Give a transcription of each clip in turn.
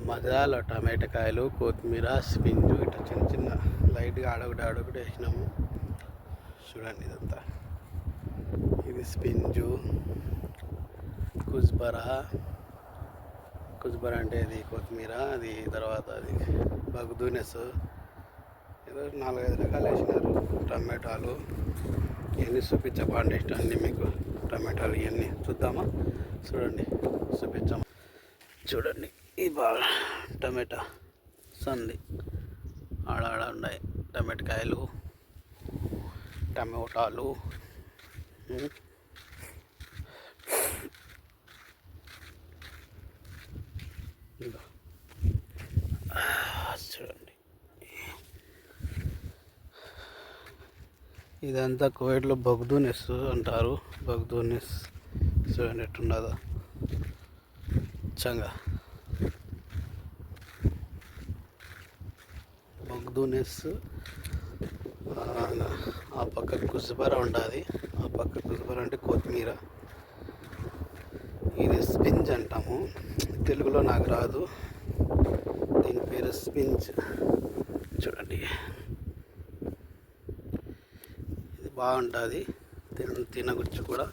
మధ్యలో టమాటకాయలు, కొత్తిమీర, స్పింజు ఇట్లా చిన్న చిన్న లైట్గా ఆడొకటి వేసినాము. చూడండి ఇదంతా. ఇది స్పింజు, కుజ్బరా అంటే ఇది కొత్తిమీర, అది తర్వాత అది బగ్దూనెస్, ఏదో 4-5 రకాలు వేసినారు. టమాటాలు ఇవన్నీ చూపించబండి అన్నీ మీకు. టమాటాలు ఇవన్నీ చూద్దామా? చూపించాము. చూడండి ఈ బాగా టమాటా సంది ఆడ ఉన్నాయి. టమాటకాయలు, టమోటాలు, చూడండి. ఇదంతా కువైట్లో బగ్దూనెస్ అంటారు. బగ్దూనెస్ చూడండి ఎట్టున్నదో చంగా. బగ్దూనెస్ ఆ పక్క కుజ్బరా ఉంటుంది. ఆ పక్క కుజ్బరా అంటే కొత్తిమీర. ఇది స్పింజ్ అంటాము, తెలుగులో నాకు రాదు. దీని పేరు స్పింజ్. చూడండి ఇది బాగుంటుంది, తినగుచ్చు కూడా.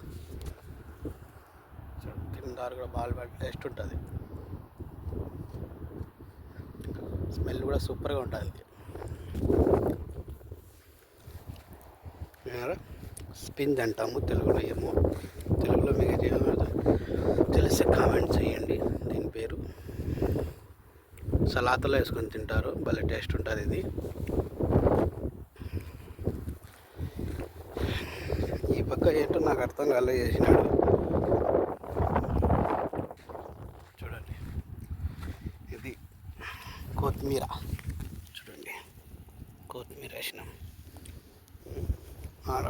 తింటారు కూడా, బాగా టేస్ట్ ఉంటుంది. స్మెల్ కూడా సూపర్గా ఉంటుంది. స్పింజ్ అంటాము తెలుగులో. ఏమో తెలుగులో మీకు తెలిసి కామెంట్ చేయండి. దీని పేరు సలాతలో వేసుకొని తింటారు, భలే టేస్ట్ ఉంటుంది ఇది. ఈ పక్క ఏంటో నాకు అర్థం కాలే చేసినాడు. చూడండి ఇది కొత్తిమీర. చూడండి కొత్తిమీర వేసినాం ఆడ